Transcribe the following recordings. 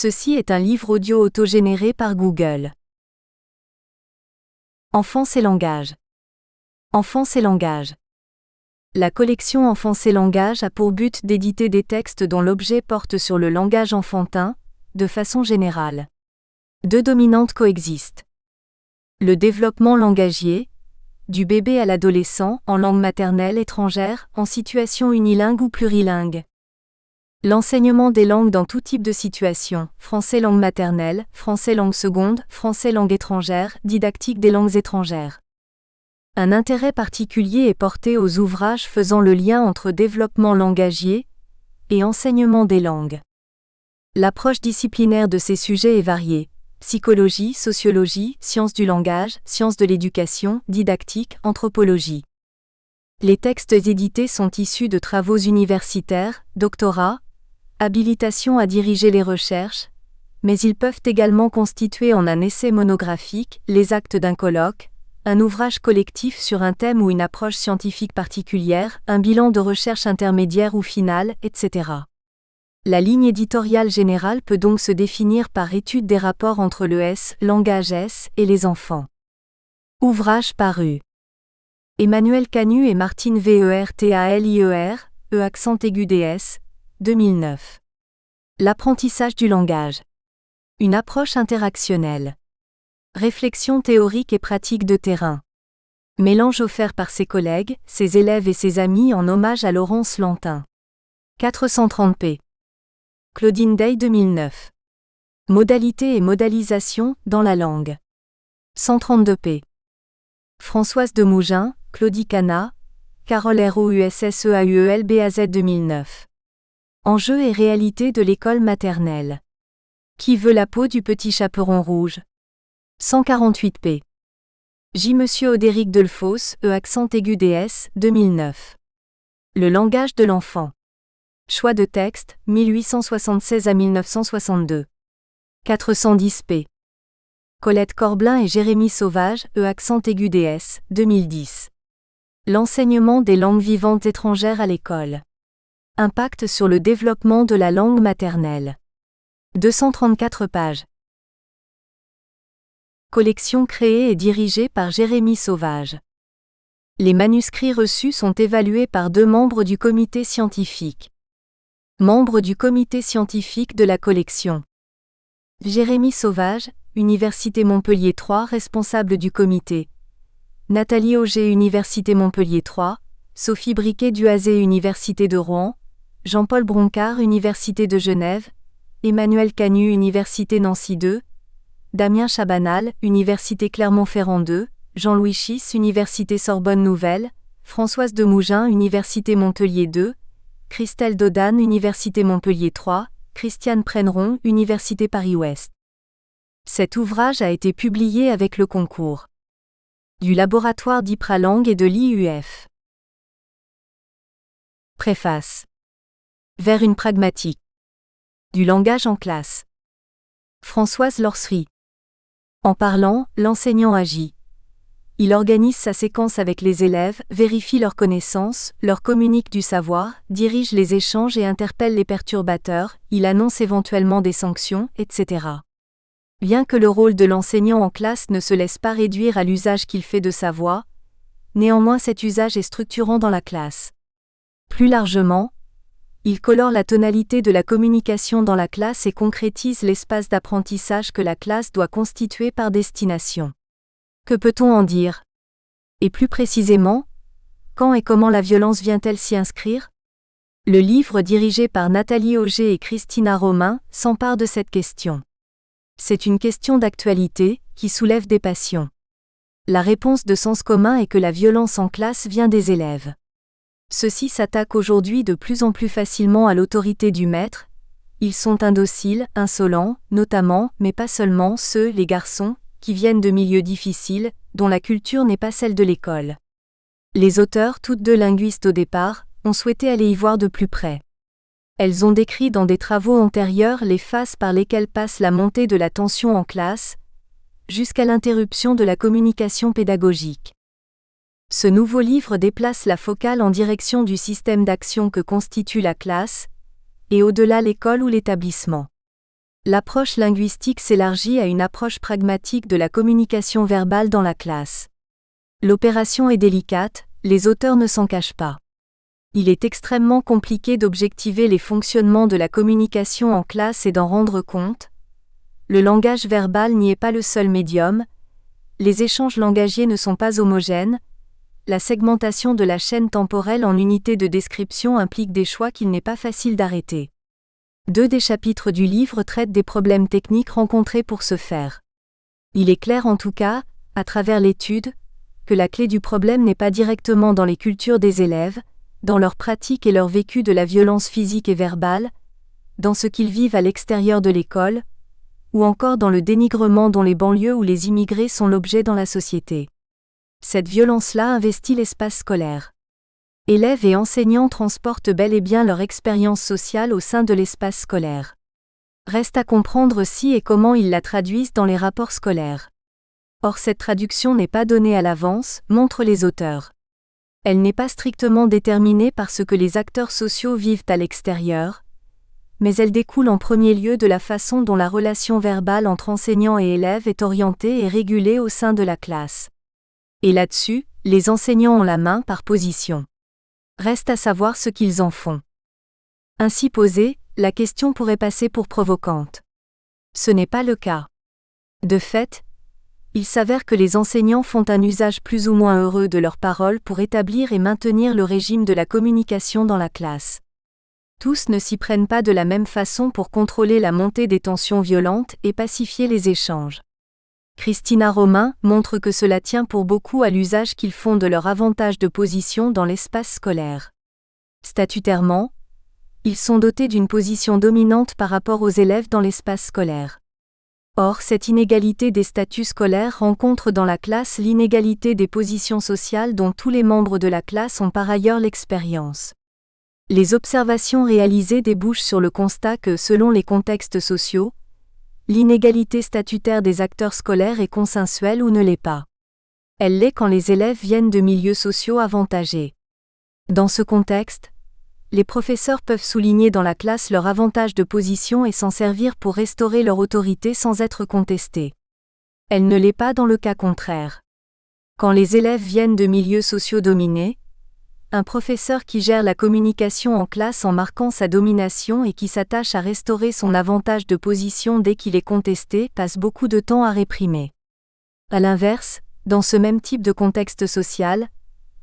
Ceci est un livre audio autogénéré par Google. Enfance et langage. Enfance et langage. La collection Enfance et langage a pour but d'éditer des textes dont l'objet porte sur le langage enfantin, de façon générale. Deux dominantes coexistent. Le développement langagier, du bébé à l'adolescent, en langue maternelle étrangère, en situation unilingue ou plurilingue. L'enseignement des langues dans tout type de situation, français langue maternelle, français langue seconde, français langue étrangère, didactique des langues étrangères. Un intérêt particulier est porté aux ouvrages faisant le lien entre développement langagier et enseignement des langues. L'approche disciplinaire de ces sujets est variée: psychologie, sociologie, sciences du langage, sciences de l'éducation, didactique, anthropologie. Les textes édités sont issus de travaux universitaires, doctorats, habilitation à diriger les recherches, mais ils peuvent également constituer en un essai monographique, les actes d'un colloque, un ouvrage collectif sur un thème ou une approche scientifique particulière, un bilan de recherche intermédiaire ou final, etc. La ligne éditoriale générale peut donc se définir par étude des rapports entre le langage et les enfants. Ouvrage paru. Emmanuel Canu et Martine Vertalier, accent aigu DS, 2009. L'apprentissage du langage. Une approche interactionnelle. Réflexion théorique et pratique de terrain. Mélange offert par ses collègues, ses élèves et ses amis en hommage à Laurence Lantin. 430p. Claudine Day 2009. Modalité et modalisation dans la langue. 132p. Françoise Demougin, Claudie Cana, Carole Rousseauelbaz 2009. Enjeux et réalité de l'école maternelle. Qui veut la peau du petit chaperon rouge? 148p. J. Monsieur Odéric Delfosse, accent aigu DS, 2009. Le langage de l'enfant. Choix de texte, 1876 à 1962. 410p. Colette Corblin et Jérémy Sauvage, accent aigu DS, 2010. L'enseignement des langues vivantes étrangères à l'école. Impact sur le développement de la langue maternelle. 234 pages. Collection créée et dirigée par Jérémy Sauvage. Les manuscrits reçus sont évalués par 2 membres du comité scientifique. Membre du comité scientifique de la collection. Jérémy Sauvage, Université Montpellier 3, responsable du comité. Nathalie Auger, Université Montpellier 3, Sophie Briquet-Duazé, Université de Rouen, Jean-Paul Broncard, Université de Genève, Emmanuel Canu, Université Nancy 2, Damien Chabanal, Université Clermont-Ferrand 2, Jean-Louis Schiss, Université Sorbonne Nouvelle, Françoise Demougin, Université Montpellier 2, Christelle Dodane, Université Montpellier 3, Christiane Prenneron, Université Paris-Ouest. Cet ouvrage a été publié avec le concours du laboratoire d'Ipralang et de l'IUF. Préface. Vers une pragmatique. Du langage en classe. Françoise Lorsery. En parlant, l'enseignant agit. Il organise sa séquence avec les élèves, vérifie leurs connaissances, leur communique du savoir, dirige les échanges et interpelle les perturbateurs, il annonce éventuellement des sanctions, etc. Bien que le rôle de l'enseignant en classe ne se laisse pas réduire à l'usage qu'il fait de sa voix, néanmoins cet usage est structurant dans la classe. Plus largement, il colore la tonalité de la communication dans la classe et concrétise l'espace d'apprentissage que la classe doit constituer par destination. Que peut-on en dire? Et plus précisément, quand et comment la violence vient-elle s'y inscrire? Le livre dirigé par Nathalie Auger et Christina Romain s'empare de cette question. C'est une question d'actualité, qui soulève des passions. La réponse de sens commun est que la violence en classe vient des élèves. Ceux-ci s'attaquent aujourd'hui de plus en plus facilement à l'autorité du maître. Ils sont indociles, insolents, notamment, mais pas seulement, ceux, les garçons, qui viennent de milieux difficiles, dont la culture n'est pas celle de l'école. Les auteurs, toutes 2 linguistes au départ, ont souhaité aller y voir de plus près. Elles ont décrit dans des travaux antérieurs les phases par lesquelles passe la montée de la tension en classe, jusqu'à l'interruption de la communication pédagogique. Ce nouveau livre déplace la focale en direction du système d'action que constitue la classe, et au-delà l'école ou l'établissement. L'approche linguistique s'élargit à une approche pragmatique de la communication verbale dans la classe. L'opération est délicate, les auteurs ne s'en cachent pas. Il est extrêmement compliqué d'objectiver les fonctionnements de la communication en classe et d'en rendre compte. Le langage verbal n'y est pas le seul médium, les échanges langagiers ne sont pas homogènes, la segmentation de la chaîne temporelle en unités de description implique des choix qu'il n'est pas facile d'arrêter. 2 des chapitres du livre traitent des problèmes techniques rencontrés pour ce faire. Il est clair en tout cas, à travers l'étude, que la clé du problème n'est pas directement dans les cultures des élèves, dans leur pratique et leur vécu de la violence physique et verbale, dans ce qu'ils vivent à l'extérieur de l'école, ou encore dans le dénigrement dont les banlieues ou les immigrés sont l'objet dans la société. Cette violence-là investit l'espace scolaire. Élèves et enseignants transportent bel et bien leur expérience sociale au sein de l'espace scolaire. Reste à comprendre si et comment ils la traduisent dans les rapports scolaires. Or cette traduction n'est pas donnée à l'avance, montrent les auteurs. Elle n'est pas strictement déterminée par ce que les acteurs sociaux vivent à l'extérieur, mais elle découle en premier lieu de la façon dont la relation verbale entre enseignants et élèves est orientée et régulée au sein de la classe. Et là-dessus, les enseignants ont la main par position. Reste à savoir ce qu'ils en font. Ainsi posée, la question pourrait passer pour provocante. Ce n'est pas le cas. De fait, il s'avère que les enseignants font un usage plus ou moins heureux de leurs paroles pour établir et maintenir le régime de la communication dans la classe. Tous ne s'y prennent pas de la même façon pour contrôler la montée des tensions violentes et pacifier les échanges. Christina Romain montre que cela tient pour beaucoup à l'usage qu'ils font de leur avantage de position dans l'espace scolaire. Statutairement, ils sont dotés d'une position dominante par rapport aux élèves dans l'espace scolaire. Or, cette inégalité des statuts scolaires rencontre dans la classe l'inégalité des positions sociales dont tous les membres de la classe ont par ailleurs l'expérience. Les observations réalisées débouchent sur le constat que, selon les contextes sociaux, l'inégalité statutaire des acteurs scolaires est consensuelle ou ne l'est pas. Elle l'est quand les élèves viennent de milieux sociaux avantagés. Dans ce contexte, les professeurs peuvent souligner dans la classe leur avantage de position et s'en servir pour restaurer leur autorité sans être contestés. Elle ne l'est pas dans le cas contraire. Quand les élèves viennent de milieux sociaux dominés, un professeur qui gère la communication en classe en marquant sa domination et qui s'attache à restaurer son avantage de position dès qu'il est contesté passe beaucoup de temps à réprimer. À l'inverse, dans ce même type de contexte social,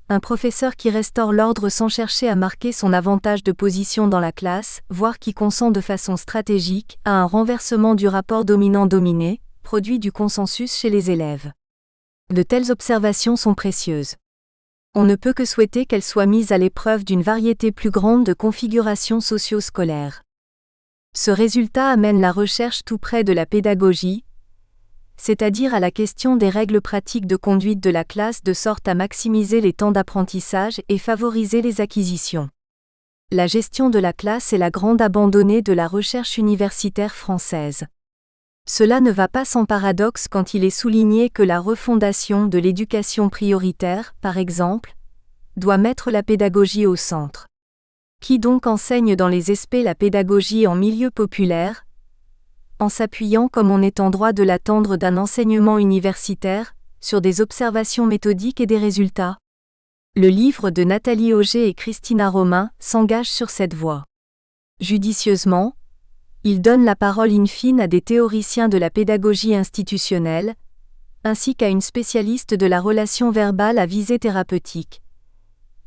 un professeur qui restaure l'ordre sans chercher à marquer son avantage de position dans la classe, voire qui consent de façon stratégique à un renversement du rapport dominant-dominé, produit du consensus chez les élèves. De telles observations sont précieuses. On ne peut que souhaiter qu'elles soient mises à l'épreuve d'une variété plus grande de configurations socio-scolaires. Ce résultat amène la recherche tout près de la pédagogie, c'est-à-dire à la question des règles pratiques de conduite de la classe de sorte à maximiser les temps d'apprentissage et favoriser les acquisitions. La gestion de la classe est la grande abandonnée de la recherche universitaire française. Cela ne va pas sans paradoxe quand il est souligné que la refondation de l'éducation prioritaire, par exemple, doit mettre la pédagogie au centre. Qui donc enseigne dans les ESPÉ la pédagogie en milieu populaire, en s'appuyant comme on est en droit de l'attendre d'un enseignement universitaire, sur des observations méthodiques et des résultats? Le livre de Nathalie Auger et Christina Romain s'engage sur cette voie. Judicieusement, il donne la parole in fine à des théoriciens de la pédagogie institutionnelle, ainsi qu'à une spécialiste de la relation verbale à visée thérapeutique.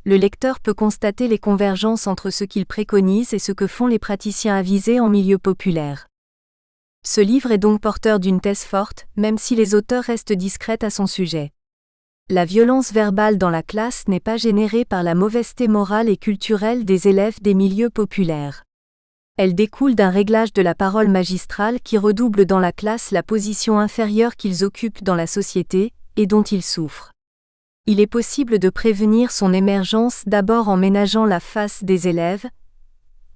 Le lecteur peut constater les convergences entre ce qu'il préconise et ce que font les praticiens avisés en milieu populaire. Ce livre est donc porteur d'une thèse forte, même si les auteurs restent discrètes à son sujet. La violence verbale dans la classe n'est pas générée par la mauvaiseté morale et culturelle des élèves des milieux populaires. Elle découle d'un réglage de la parole magistrale qui redouble dans la classe la position inférieure qu'ils occupent dans la société, et dont ils souffrent. Il est possible de prévenir son émergence d'abord en ménageant la face des élèves,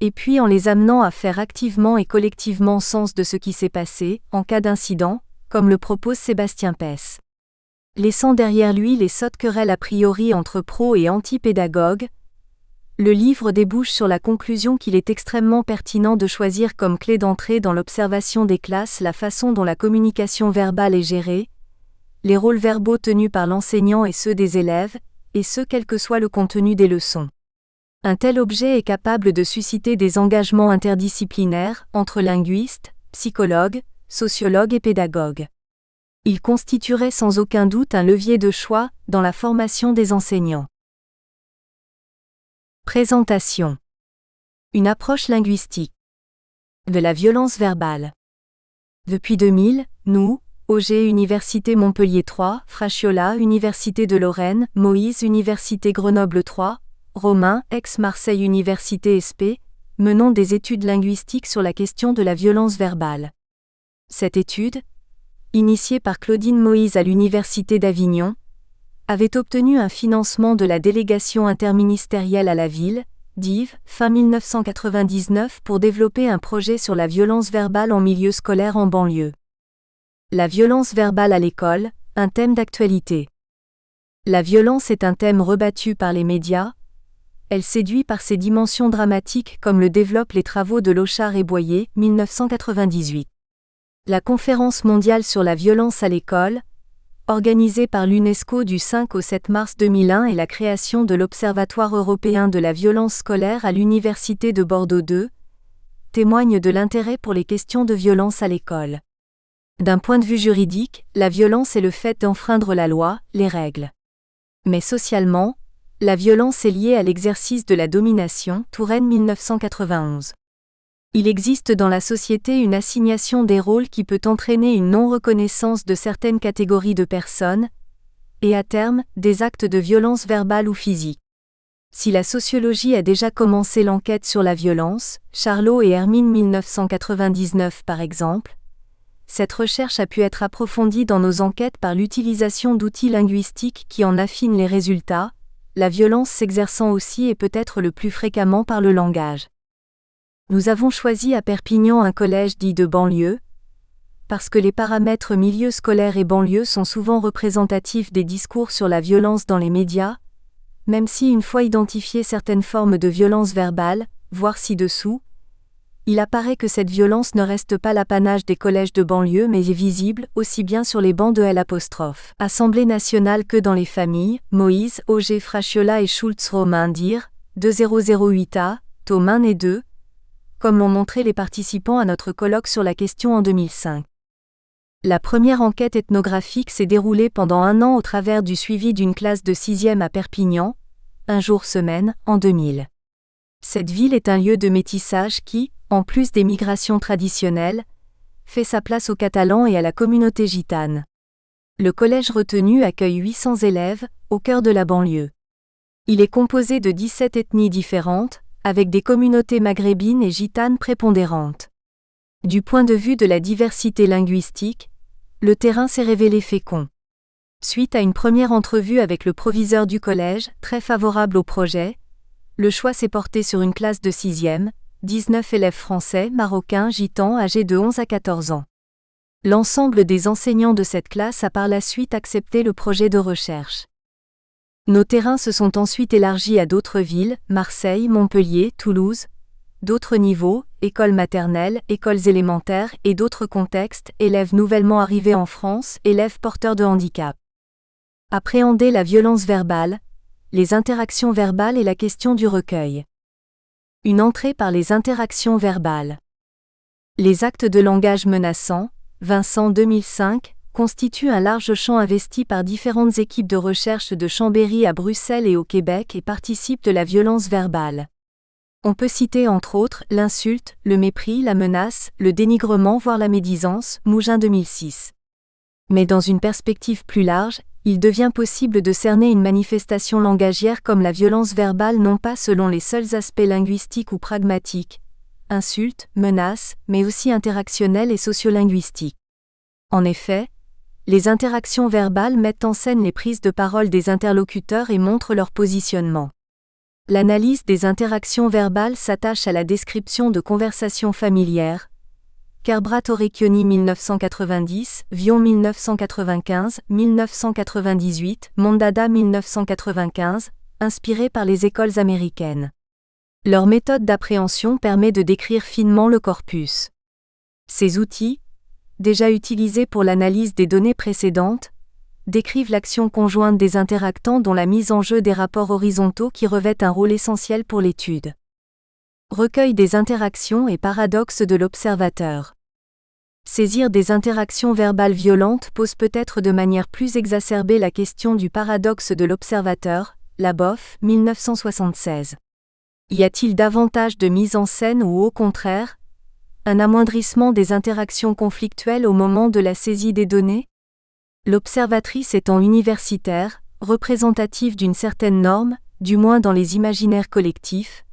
et puis en les amenant à faire activement et collectivement sens de ce qui s'est passé, en cas d'incident, comme le propose Sébastien Pesse. Laissant derrière lui les sottes querelles a priori entre pro- et anti-pédagogues, le livre débouche sur la conclusion qu'il est extrêmement pertinent de choisir comme clé d'entrée dans l'observation des classes la façon dont la communication verbale est gérée, les rôles verbaux tenus par l'enseignant et ceux des élèves, et ce quel que soit le contenu des leçons. Un tel objet est capable de susciter des engagements interdisciplinaires entre linguistes, psychologues, sociologues et pédagogues. Il constituerait sans aucun doute un levier de choix dans la formation des enseignants. Présentation. Une approche linguistique. De la violence verbale. Depuis 2000, nous, Auger Université Montpellier 3, Fraschiola Université de Lorraine, Moïse Université Grenoble 3, Romain, Aix-Marseille Université SP, menons des études linguistiques sur la question de la violence verbale. Cette étude, initiée par Claudine Moïse à l'Université d'Avignon, avait obtenu un financement de la délégation interministérielle à la ville, DIV, fin 1999 pour développer un projet sur la violence verbale en milieu scolaire en banlieue. La violence verbale à l'école, un thème d'actualité. La violence est un thème rebattu par les médias. Elle séduit par ses dimensions dramatiques comme le développent les travaux de Lochard et Boyer, 1998. La Conférence mondiale sur la violence à l'école, organisée par l'UNESCO du 5 au 7 mars 2001 et la création de l'Observatoire européen de la violence scolaire à l'Université de Bordeaux II, témoignent de l'intérêt pour les questions de violence à l'école. D'un point de vue juridique, la violence est le fait d'enfreindre la loi, les règles. Mais socialement, la violence est liée à l'exercice de la domination, Touraine 1991. Il existe dans la société une assignation des rôles qui peut entraîner une non-reconnaissance de certaines catégories de personnes, et à terme, des actes de violence verbale ou physique. Si la sociologie a déjà commencé l'enquête sur la violence, Charlot et Hermine 1999 par exemple, cette recherche a pu être approfondie dans nos enquêtes par l'utilisation d'outils linguistiques qui en affinent les résultats, la violence s'exerçant aussi et peut-être le plus fréquemment par le langage. Nous avons choisi à Perpignan un collège dit de banlieue, parce que les paramètres milieu scolaire et banlieue sont souvent représentatifs des discours sur la violence dans les médias, même si une fois identifiées certaines formes de violence verbale, voire ci-dessous, il apparaît que cette violence ne reste pas l'apanage des collèges de banlieue mais est visible aussi bien sur les bancs de L', Assemblée nationale que dans les familles, Moïse, Auger Fraschiola et Schultz Romain dire, 2008a, tome 1 et 2, comme l'ont montré les participants à notre colloque sur la question en 2005. La première enquête ethnographique s'est déroulée pendant 1 an au travers du suivi d'une classe de 6e à Perpignan, un jour semaine, en 2000. Cette ville est un lieu de métissage qui, en plus des migrations traditionnelles, fait sa place aux Catalans et à la communauté gitane. Le collège retenu accueille 800 élèves, au cœur de la banlieue. Il est composé de 17 ethnies différentes, avec des communautés maghrébines et gitanes prépondérantes. Du point de vue de la diversité linguistique, le terrain s'est révélé fécond. Suite à une première entrevue avec le proviseur du collège, très favorable au projet, le choix s'est porté sur une classe de 6e, 19 élèves français, marocains, gitans âgés de 11 à 14 ans. L'ensemble des enseignants de cette classe a par la suite accepté le projet de recherche. Nos terrains se sont ensuite élargis à d'autres villes, Marseille, Montpellier, Toulouse, d'autres niveaux, écoles maternelles, écoles élémentaires et d'autres contextes, élèves nouvellement arrivés en France, élèves porteurs de handicap. Appréhender la violence verbale, les interactions verbales et la question du recueil. Une entrée par les interactions verbales. Les actes de langage menaçants, Vincent 2005, constituent un large champ investi par différentes équipes de recherche de Chambéry à Bruxelles et au Québec et participent de la violence verbale. On peut citer entre autres l'insulte, le mépris, la menace, le dénigrement voire la médisance, Mougin 2006. Mais dans une perspective plus large, il devient possible de cerner une manifestation langagière comme la violence verbale non pas selon les seuls aspects linguistiques ou pragmatiques, insultes, menaces, mais aussi interactionnelles et sociolinguistiques. En effet, les interactions verbales mettent en scène les prises de parole des interlocuteurs et montrent leur positionnement. L'analyse des interactions verbales s'attache à la description de conversations familières. Kerbrat-Orecchioni 1990, Vion 1995, 1998, Mondada 1995, inspiré par les écoles américaines. Leur méthode d'appréhension permet de décrire finement le corpus. Ces outils, déjà utilisés pour l'analyse des données précédentes, décrivent l'action conjointe des interactants dont la mise en jeu des rapports horizontaux qui revêtent un rôle essentiel pour l'étude. Recueil des interactions et paradoxes de l'observateur. Saisir des interactions verbales violentes pose peut-être de manière plus exacerbée la question du paradoxe de l'observateur, Labov, 1976. Y a-t-il davantage de mise en scène ou au contraire, un amoindrissement des interactions conflictuelles au moment de la saisie des données? L'observatrice étant universitaire, représentative d'une certaine norme, du moins dans les imaginaires collectifs,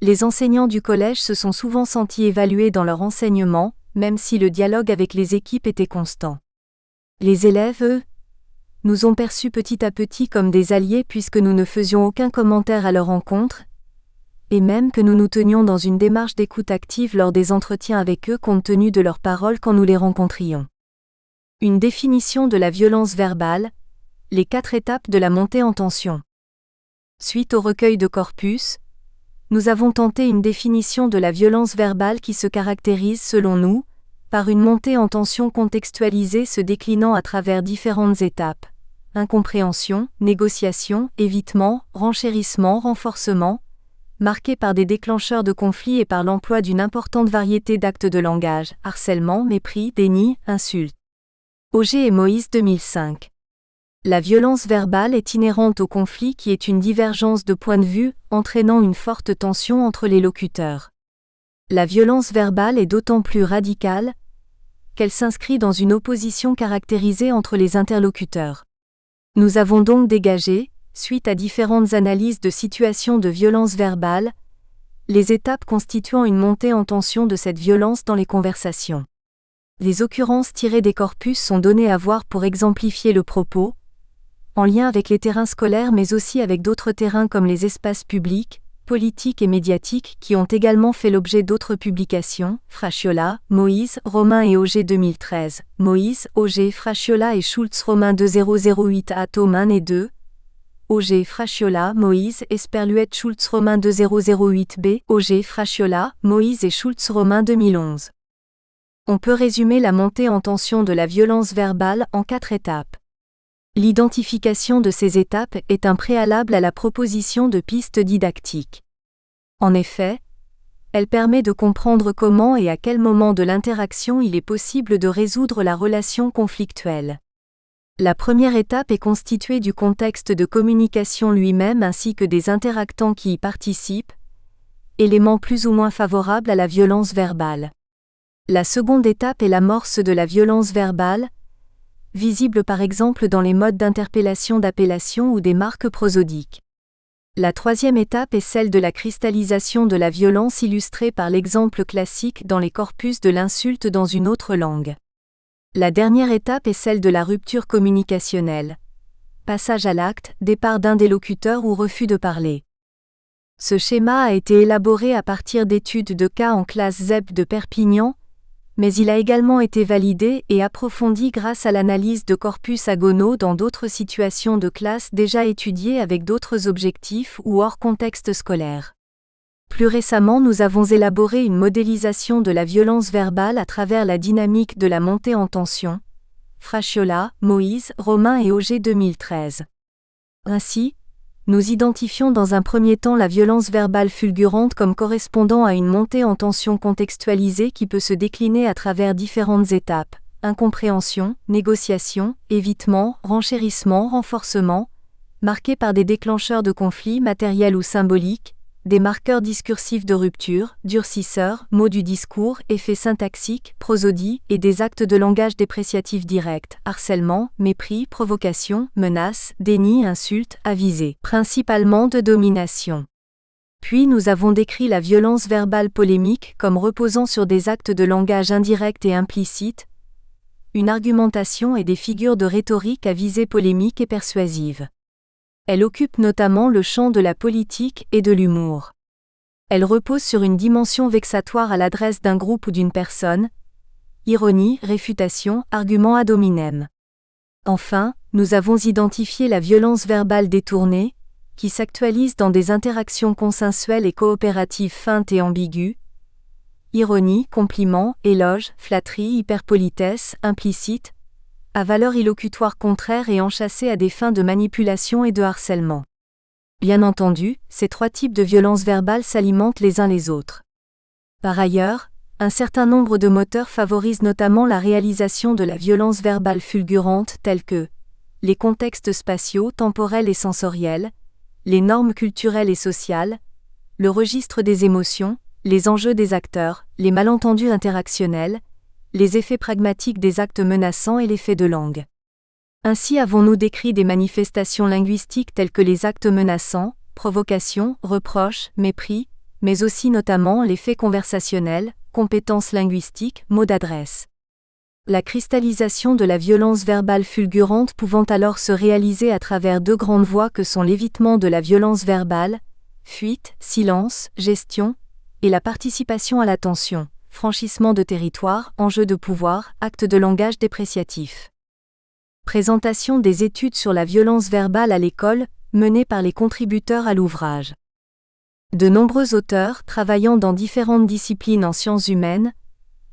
les enseignants du collège se sont souvent sentis évalués dans leur enseignement, même si le dialogue avec les équipes était constant. Les élèves, eux, nous ont perçus petit à petit comme des alliés puisque nous ne faisions aucun commentaire à leur encontre, et même que nous nous tenions dans une démarche d'écoute active lors des entretiens avec eux compte tenu de leurs paroles quand nous les rencontrions. Une définition de la violence verbale, les 4 étapes de la montée en tension. Suite au recueil de corpus, nous avons tenté une définition de la violence verbale qui se caractérise selon nous, par une montée en tension contextualisée se déclinant à travers différentes étapes. Incompréhension, négociation, évitement, renchérissement, renforcement, marquée par des déclencheurs de conflits et par l'emploi d'une importante variété d'actes de langage, harcèlement, mépris, déni, insulte. Auger et Moïse 2005. La violence verbale est inhérente au conflit qui est une divergence de point de vue, entraînant une forte tension entre les locuteurs. La violence verbale est d'autant plus radicale qu'elle s'inscrit dans une opposition caractérisée entre les interlocuteurs. Nous avons donc dégagé, suite à différentes analyses de situations de violence verbale, les étapes constituant une montée en tension de cette violence dans les conversations. Les occurrences tirées des corpus sont données à voir pour exemplifier le propos, en lien avec les terrains scolaires mais aussi avec d'autres terrains comme les espaces publics, politiques et médiatiques qui ont également fait l'objet d'autres publications, Fracciola, Moïse, Romain et Auger 2013, Moïse, Auger, Fracciola et Schultz Romain 2008 à Thoman et 2, Auger, Fracciola, Moïse, Esperluette Schultz Romain 2008b, Auger, Fracciola, Moïse et Schultz Romain 2011. On peut résumer la montée en tension de la violence verbale en 4 étapes. L'identification de ces étapes est un préalable à la proposition de pistes didactiques. En effet, elle permet de comprendre comment et à quel moment de l'interaction il est possible de résoudre la relation conflictuelle. La première étape est constituée du contexte de communication lui-même ainsi que des interactants qui y participent, éléments plus ou moins favorables à la violence verbale. La seconde étape est l'amorce de la violence verbale, visible par exemple dans les modes d'interpellation d'appellation ou des marques prosodiques. La troisième étape est celle de la cristallisation de la violence illustrée par l'exemple classique dans les corpus de l'insulte dans une autre langue. La dernière étape est celle de la rupture communicationnelle. Passage à l'acte, départ d'un des locuteurs ou refus de parler. Ce schéma a été élaboré à partir d'études de cas en classe ZEP de Perpignan, mais il a également été validé et approfondi grâce à l'analyse de corpus agonaux dans d'autres situations de classe déjà étudiées avec d'autres objectifs ou hors contexte scolaire. Plus récemment, nous avons élaboré une modélisation de la violence verbale à travers la dynamique de la montée en tension. Fracciola, Moïse, Romain et Auger 2013. Ainsi, nous identifions dans un premier temps la violence verbale fulgurante comme correspondant à une montée en tension contextualisée qui peut se décliner à travers différentes étapes: incompréhension, négociation, évitement, renchérissement, renforcement, marquée par des déclencheurs de conflits matériels ou symboliques, des marqueurs discursifs de rupture, durcisseurs, mots du discours, effets syntaxiques, prosodie, et des actes de langage dépréciatif direct, harcèlement, mépris, provocation, menace, déni, insulte, avisé, principalement de domination. Puis nous avons décrit la violence verbale polémique comme reposant sur des actes de langage indirects et implicites, une argumentation et des figures de rhétorique à visée polémique et persuasive. Elle occupe notamment le champ de la politique et de l'humour. Elle repose sur une dimension vexatoire à l'adresse d'un groupe ou d'une personne, ironie, réfutation, argument ad hominem. Enfin, nous avons identifié la violence verbale détournée, qui s'actualise dans des interactions consensuelles et coopératives feintes et ambiguës. Ironie, compliment, éloge, flatterie, hyperpolitesse, implicite, à valeur illocutoire contraire et enchâssée à des fins de manipulation et de harcèlement. Bien entendu, ces trois types de violences verbales s'alimentent les uns les autres. Par ailleurs, un certain nombre de moteurs favorisent notamment la réalisation de la violence verbale fulgurante tels que les contextes spatiaux, temporels et sensoriels, les normes culturelles et sociales, le registre des émotions, les enjeux des acteurs, les malentendus interactionnels, les effets pragmatiques des actes menaçants et l'effet de langue. Ainsi avons-nous décrit des manifestations linguistiques telles que les actes menaçants, provocation, reproche, mépris, mais aussi notamment l'effet conversationnel, compétences linguistiques, mots d'adresse. La cristallisation de la violence verbale fulgurante pouvant alors se réaliser à travers deux grandes voies que sont l'évitement de la violence verbale, fuite, silence, gestion, et la participation à l'attention, franchissement de territoire, enjeu de pouvoir, acte de langage dépréciatif. Présentation des études sur la violence verbale à l'école, menées par les contributeurs à l'ouvrage. De nombreux auteurs, travaillant dans différentes disciplines en sciences humaines,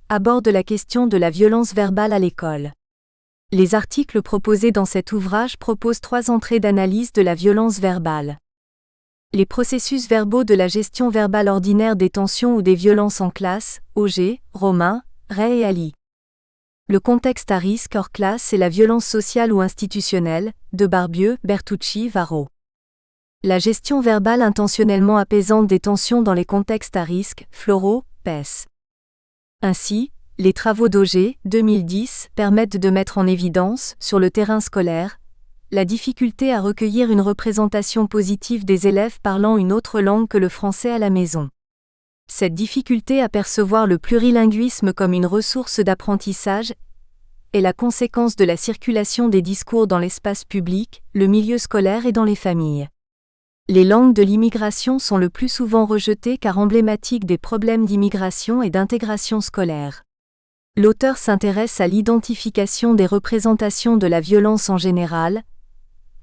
abordent la question de la violence verbale à l'école. Les articles proposés dans cet ouvrage proposent 3 entrées d'analyse de la violence verbale. Les processus verbaux de la gestion verbale ordinaire des tensions ou des violences en classe, Auger, Romain, Ray et Ali. Le contexte à risque hors classe et la violence sociale ou institutionnelle, de Barbieux, Bertucci, Varro. La gestion verbale intentionnellement apaisante des tensions dans les contextes à risque, Floro, Pes. Ainsi, les travaux d'Auger, 2010, permettent de mettre en évidence, sur le terrain scolaire, la difficulté à recueillir une représentation positive des élèves parlant une autre langue que le français à la maison. Cette difficulté à percevoir le plurilinguisme comme une ressource d'apprentissage est la conséquence de la circulation des discours dans l'espace public, le milieu scolaire et dans les familles. Les langues de l'immigration sont le plus souvent rejetées car emblématiques des problèmes d'immigration et d'intégration scolaire. L'auteur s'intéresse à l'identification des représentations de la violence en général,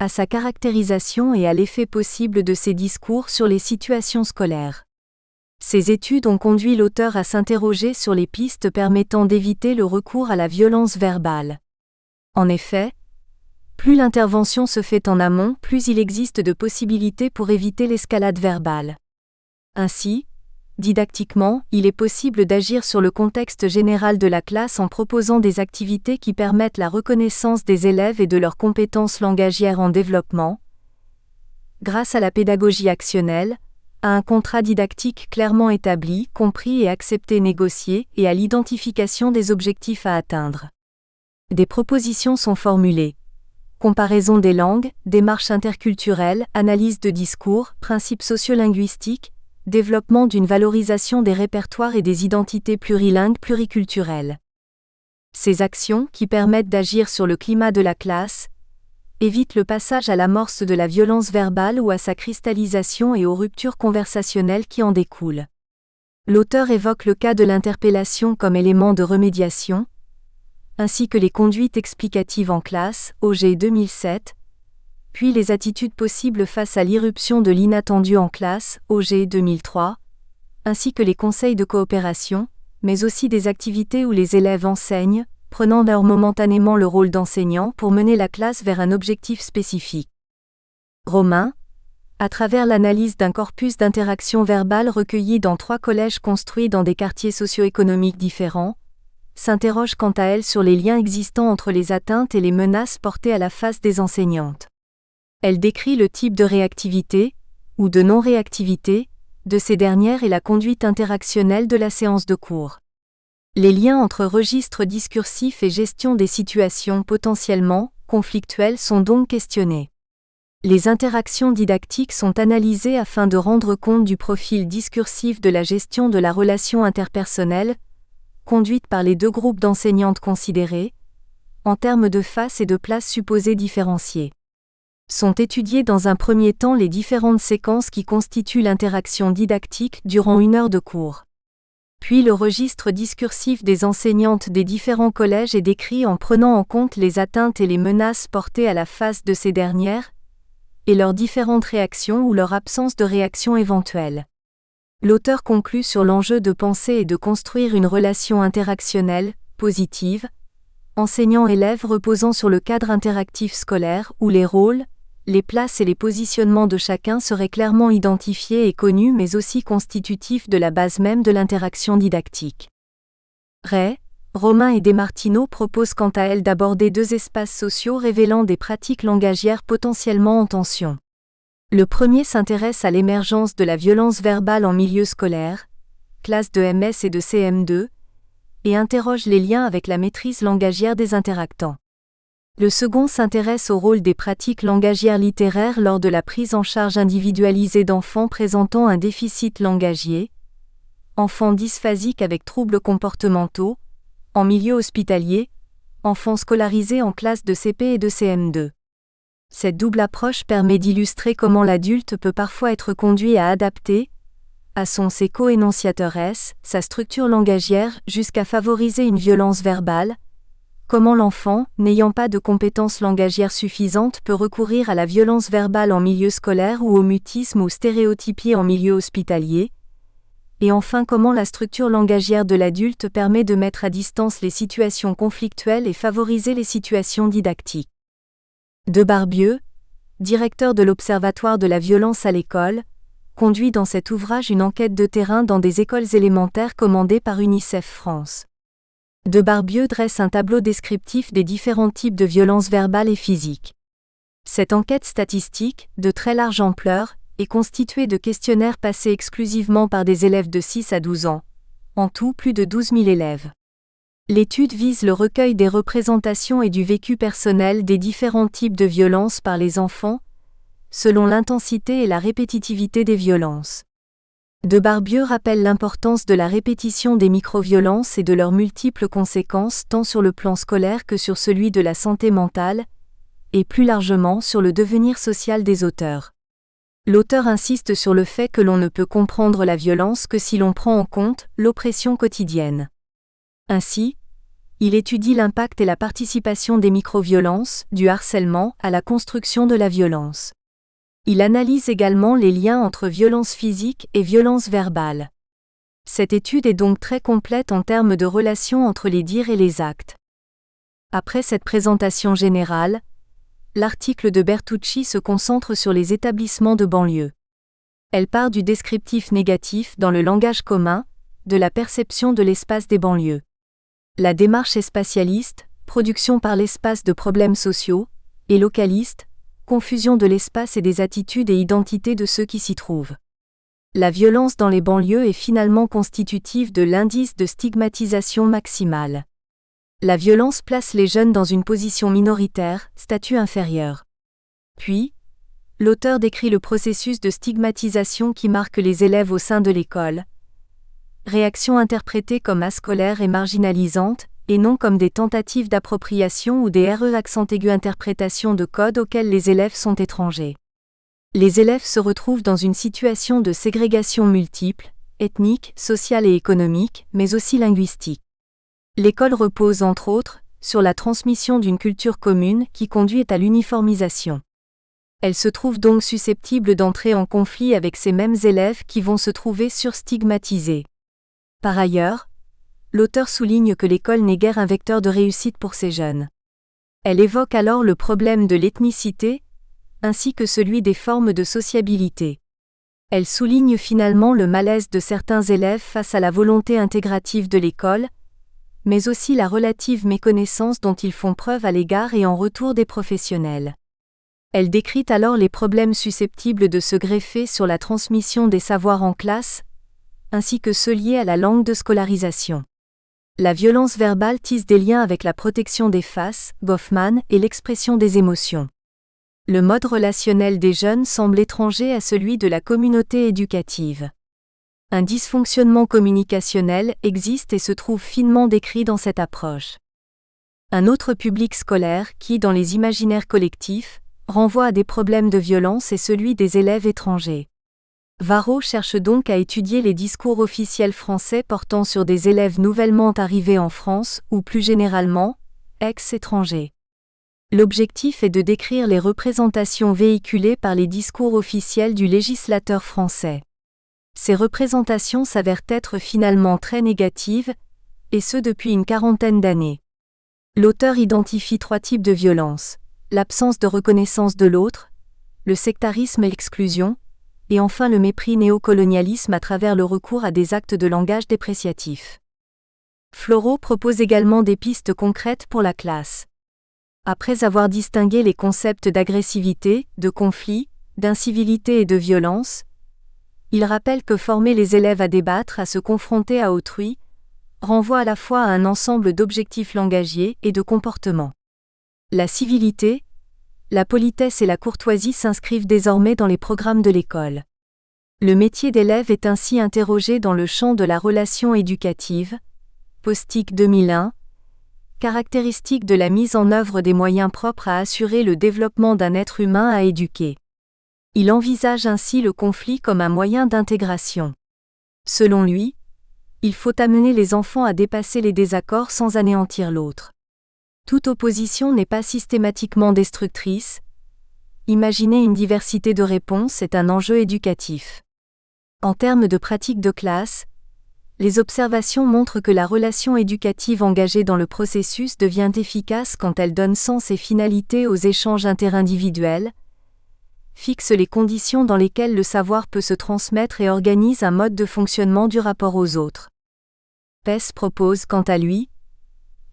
à sa caractérisation et à l'effet possible de ces discours sur les situations scolaires. Ces études ont conduit l'auteur à s'interroger sur les pistes permettant d'éviter le recours à la violence verbale. En effet, plus l'intervention se fait en amont, plus il existe de possibilités pour éviter l'escalade verbale. Ainsi, didactiquement, il est possible d'agir sur le contexte général de la classe en proposant des activités qui permettent la reconnaissance des élèves et de leurs compétences langagières en développement, grâce à la pédagogie actionnelle, à un contrat didactique clairement établi, compris et accepté négocié, et à l'identification des objectifs à atteindre. Des propositions sont formulées. Comparaison des langues, démarche interculturelle, analyse de discours, principes sociolinguistiques, développement d'une valorisation des répertoires et des identités plurilingues pluriculturelles. Ces actions, qui permettent d'agir sur le climat de la classe, évitent le passage à l'amorce de la violence verbale ou à sa cristallisation et aux ruptures conversationnelles qui en découlent. L'auteur évoque le cas de l'interpellation comme élément de remédiation, ainsi que les conduites explicatives en classe, Auger 2007, puis les attitudes possibles face à l'irruption de l'inattendu en classe, Auger 2003, ainsi que les conseils de coopération, mais aussi des activités où les élèves enseignent, prenant momentanément le rôle d'enseignant pour mener la classe vers un objectif spécifique. Romain, à travers l'analyse d'un corpus d'interactions verbales recueillies dans 3 collèges construits dans des quartiers socio-économiques différents, s'interroge quant à elle sur les liens existants entre les atteintes et les menaces portées à la face des enseignantes. Elle décrit le type de réactivité, ou de non-réactivité, de ces dernières et la conduite interactionnelle de la séance de cours. Les liens entre registre discursif et gestion des situations potentiellement conflictuelles sont donc questionnés. Les interactions didactiques sont analysées afin de rendre compte du profil discursif de la gestion de la relation interpersonnelle, conduite par les 2 groupes d'enseignantes considérés, en termes de face et de place supposées différenciées. Sont étudiées dans un premier temps les différentes séquences qui constituent l'interaction didactique durant 1 heure de cours. Puis le registre discursif des enseignantes des différents collèges est décrit en prenant en compte les atteintes et les menaces portées à la face de ces dernières, et leurs différentes réactions ou leur absence de réaction éventuelle. L'auteur conclut sur l'enjeu de penser et de construire une relation interactionnelle, positive, enseignant-élève reposant sur le cadre interactif scolaire où les rôles, les places et les positionnements de chacun seraient clairement identifiés et connus mais aussi constitutifs de la base même de l'interaction didactique. Ray, Romain et Desmartino proposent quant à elles d'aborder deux espaces sociaux révélant des pratiques langagières potentiellement en tension. Le premier s'intéresse à l'émergence de la violence verbale en milieu scolaire, classe de MS et de CM2, et interroge les liens avec la maîtrise langagière des interactants. Le second s'intéresse au rôle des pratiques langagières littéraires lors de la prise en charge individualisée d'enfants présentant un déficit langagier, enfants dysphasiques avec troubles comportementaux, en milieu hospitalier, enfants scolarisés en classe de CP et de CM2. Cette double approche permet d'illustrer comment l'adulte peut parfois être conduit à adapter, à ses co-énonciateurs sa structure langagière jusqu'à favoriser une violence verbale, comment l'enfant, n'ayant pas de compétences langagières suffisantes peut recourir à la violence verbale en milieu scolaire ou au mutisme ou stéréotypie en milieu hospitalier, et enfin comment la structure langagière de l'adulte permet de mettre à distance les situations conflictuelles et favoriser les situations didactiques. Debarbieu, directeur de l'Observatoire de la violence à l'école, conduit dans cet ouvrage une enquête de terrain dans des écoles élémentaires commandée par UNICEF France. Debarbieu dresse un tableau descriptif des différents types de violences verbales et physiques. Cette enquête statistique, de très large ampleur, est constituée de questionnaires passés exclusivement par des élèves de 6 à 12 ans, en tout plus de 12 000 élèves. L'étude vise le recueil des représentations et du vécu personnel des différents types de violences par les enfants, selon l'intensité et la répétitivité des violences. Debarbieu rappelle l'importance de la répétition des micro-violences et de leurs multiples conséquences tant sur le plan scolaire que sur celui de la santé mentale, et plus largement sur le devenir social des auteurs. L'auteur insiste sur le fait que l'on ne peut comprendre la violence que si l'on prend en compte l'oppression quotidienne. Ainsi, il étudie l'impact et la participation des micro-violences, du harcèlement à la construction de la violence. Il analyse également les liens entre violence physique et violence verbale. Cette étude est donc très complète en termes de relations entre les dires et les actes. Après cette présentation générale, l'article de Bertucci se concentre sur les établissements de banlieue. Elle part du descriptif négatif dans le langage commun, de la perception de l'espace des banlieues. La démarche est spatialiste, production par l'espace de problèmes sociaux, et localiste, confusion de l'espace et des attitudes et identités de ceux qui s'y trouvent. La violence dans les banlieues est finalement constitutive de l'indice de stigmatisation maximale. La violence place les jeunes dans une position minoritaire, statut inférieur. Puis, l'auteur décrit le processus de stigmatisation qui marque les élèves au sein de l'école. Réactions interprétées comme ascolaires et marginalisantes, et non comme des tentatives d'appropriation ou des interprétations de codes auxquels les élèves sont étrangers. Les élèves se retrouvent dans une situation de ségrégation multiple, ethnique, sociale et économique, mais aussi linguistique. L'école repose entre autres sur la transmission d'une culture commune qui conduit à l'uniformisation. Elle se trouve donc susceptible d'entrer en conflit avec ces mêmes élèves qui vont se trouver surstigmatisés. Par ailleurs, l'auteur souligne que l'école n'est guère un vecteur de réussite pour ces jeunes. Elle évoque alors le problème de l'ethnicité, ainsi que celui des formes de sociabilité. Elle souligne finalement le malaise de certains élèves face à la volonté intégrative de l'école, mais aussi la relative méconnaissance dont ils font preuve à l'égard et en retour des professionnels. Elle décrit alors les problèmes susceptibles de se greffer sur la transmission des savoirs en classe, ainsi que ceux liés à la langue de scolarisation. La violence verbale tisse des liens avec la protection des faces, Goffman, et l'expression des émotions. Le mode relationnel des jeunes semble étranger à celui de la communauté éducative. Un dysfonctionnement communicationnel existe et se trouve finement décrit dans cette approche. Un autre public scolaire qui, dans les imaginaires collectifs, renvoie à des problèmes de violence est celui des élèves étrangers. Varro cherche donc à étudier les discours officiels français portant sur des élèves nouvellement arrivés en France ou plus généralement, ex-étrangers. L'objectif est de décrire les représentations véhiculées par les discours officiels du législateur français. Ces représentations s'avèrent être finalement très négatives, et ce depuis une quarantaine d'années. L'auteur identifie 3 types de violence: l'absence de reconnaissance de l'autre, le sectarisme et l'exclusion, et enfin le mépris néocolonialisme à travers le recours à des actes de langage dépréciatifs. Floro propose également des pistes concrètes pour la classe. Après avoir distingué les concepts d'agressivité, de conflit, d'incivilité et de violence, il rappelle que former les élèves à débattre, à se confronter à autrui, renvoie à la fois à un ensemble d'objectifs langagiers et de comportements. La civilité, la politesse et la courtoisie s'inscrivent désormais dans les programmes de l'école. Le métier d'élève est ainsi interrogé dans le champ de la relation éducative, Postic 2001, caractéristique de la mise en œuvre des moyens propres à assurer le développement d'un être humain à éduquer. Il envisage ainsi le conflit comme un moyen d'intégration. Selon lui, il faut amener les enfants à dépasser les désaccords sans anéantir l'autre. Toute opposition n'est pas systématiquement destructrice. Imaginer une diversité de réponses est un enjeu éducatif. En termes de pratique de classe, les observations montrent que la relation éducative engagée dans le processus devient efficace quand elle donne sens et finalité aux échanges interindividuels, fixe les conditions dans lesquelles le savoir peut se transmettre et organise un mode de fonctionnement du rapport aux autres. Pes propose, quant à lui,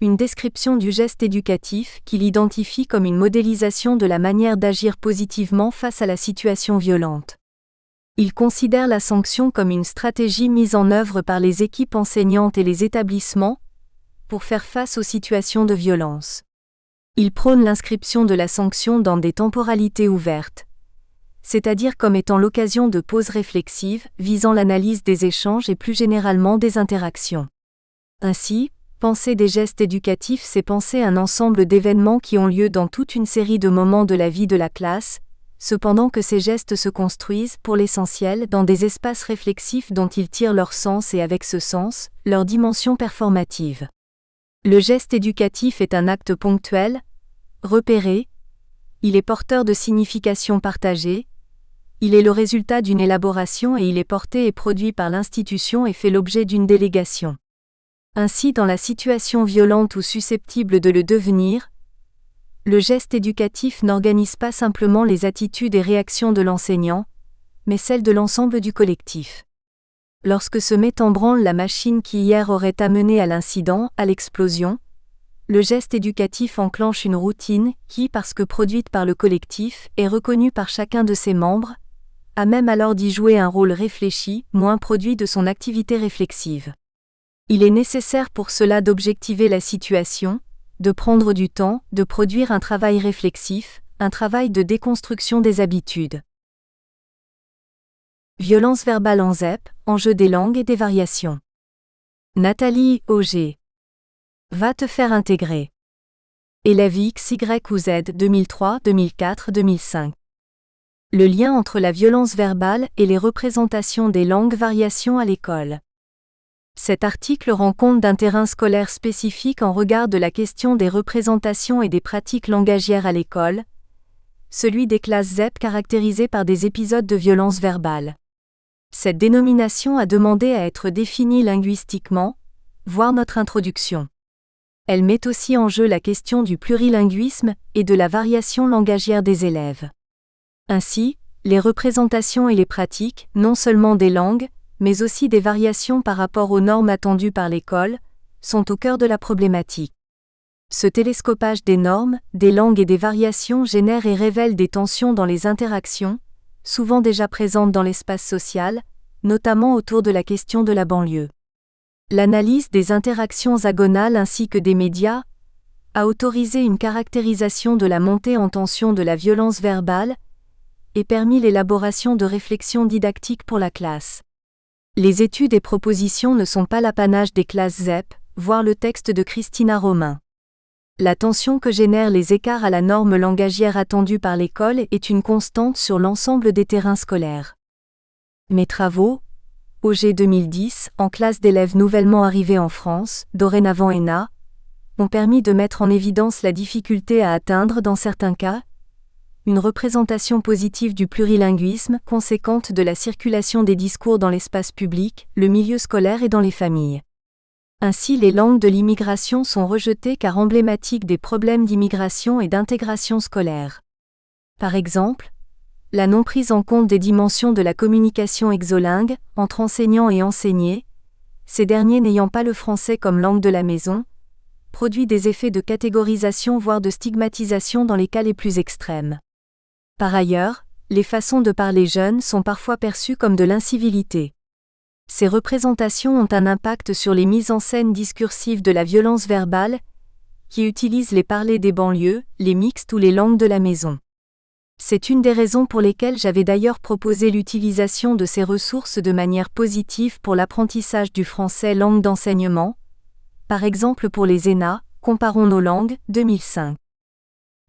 une description du geste éducatif qu'il identifie comme une modélisation de la manière d'agir positivement face à la situation violente. Il considère la sanction comme une stratégie mise en œuvre par les équipes enseignantes et les établissements pour faire face aux situations de violence. Il prône l'inscription de la sanction dans des temporalités ouvertes, c'est-à-dire comme étant l'occasion de pauses réflexives visant l'analyse des échanges et plus généralement des interactions. Ainsi, penser des gestes éducatifs, c'est penser un ensemble d'événements qui ont lieu dans toute une série de moments de la vie de la classe, cependant que ces gestes se construisent, pour l'essentiel, dans des espaces réflexifs dont ils tirent leur sens et avec ce sens, leur dimension performative. Le geste éducatif est un acte ponctuel, repéré, il est porteur de significations partagées, il est le résultat d'une élaboration et il est porté et produit par l'institution et fait l'objet d'une délégation. Ainsi, dans la situation violente ou susceptible de le devenir, le geste éducatif n'organise pas simplement les attitudes et réactions de l'enseignant, mais celles de l'ensemble du collectif. Lorsque se met en branle la machine qui hier aurait amené à l'incident, à l'explosion, le geste éducatif enclenche une routine qui, parce que produite par le collectif, est reconnue par chacun de ses membres, a même alors d'y jouer un rôle réfléchi, moins produit de son activité réflexive. Il est nécessaire pour cela d'objectiver la situation, de prendre du temps, de produire un travail réflexif, un travail de déconstruction des habitudes. Violence verbale en ZEP, enjeu des langues et des variations. Nathalie Auger. Va te faire intégrer. Élève X, Y ou Z 2003, 2004, 2005. Le lien entre la violence verbale et les représentations des langues variations à l'école. Cet article rend compte d'un terrain scolaire spécifique en regard de la question des représentations et des pratiques langagières à l'école, celui des classes ZEP caractérisées par des épisodes de violence verbale. Cette dénomination a demandé à être définie linguistiquement, voir notre introduction. Elle met aussi en jeu la question du plurilinguisme et de la variation langagière des élèves. Ainsi, les représentations et les pratiques, non seulement des langues, mais aussi des variations par rapport aux normes attendues par l'école, sont au cœur de la problématique. Ce télescopage des normes, des langues et des variations génère et révèle des tensions dans les interactions, souvent déjà présentes dans l'espace social, notamment autour de la question de la banlieue. L'analyse des interactions agonales ainsi que des médias a autorisé une caractérisation de la montée en tension de la violence verbale et permis l'élaboration de réflexions didactiques pour la classe. Les études et propositions ne sont pas l'apanage des classes ZEP, voir le texte de Christina Romain. La tension que génèrent les écarts à la norme langagière attendue par l'école est une constante sur l'ensemble des terrains scolaires. Mes travaux, Auger 2010, en classe d'élèves nouvellement arrivés en France, dorénavant ENA, ont permis de mettre en évidence la difficulté à atteindre dans certains cas une représentation positive du plurilinguisme conséquente de la circulation des discours dans l'espace public, le milieu scolaire et dans les familles. Ainsi, les langues de l'immigration sont rejetées car emblématiques des problèmes d'immigration et d'intégration scolaire. Par exemple, la non prise en compte des dimensions de la communication exolingue entre enseignants et enseignés, ces derniers n'ayant pas le français comme langue de la maison, produit des effets de catégorisation voire de stigmatisation dans les cas les plus extrêmes. Par ailleurs, les façons de parler jeunes sont parfois perçues comme de l'incivilité. Ces représentations ont un impact sur les mises en scène discursives de la violence verbale, qui utilisent les parlers des banlieues, les mixtes ou les langues de la maison. C'est une des raisons pour lesquelles j'avais d'ailleurs proposé l'utilisation de ces ressources de manière positive pour l'apprentissage du français langue d'enseignement, par exemple pour les ENA, Comparons nos langues, 2005.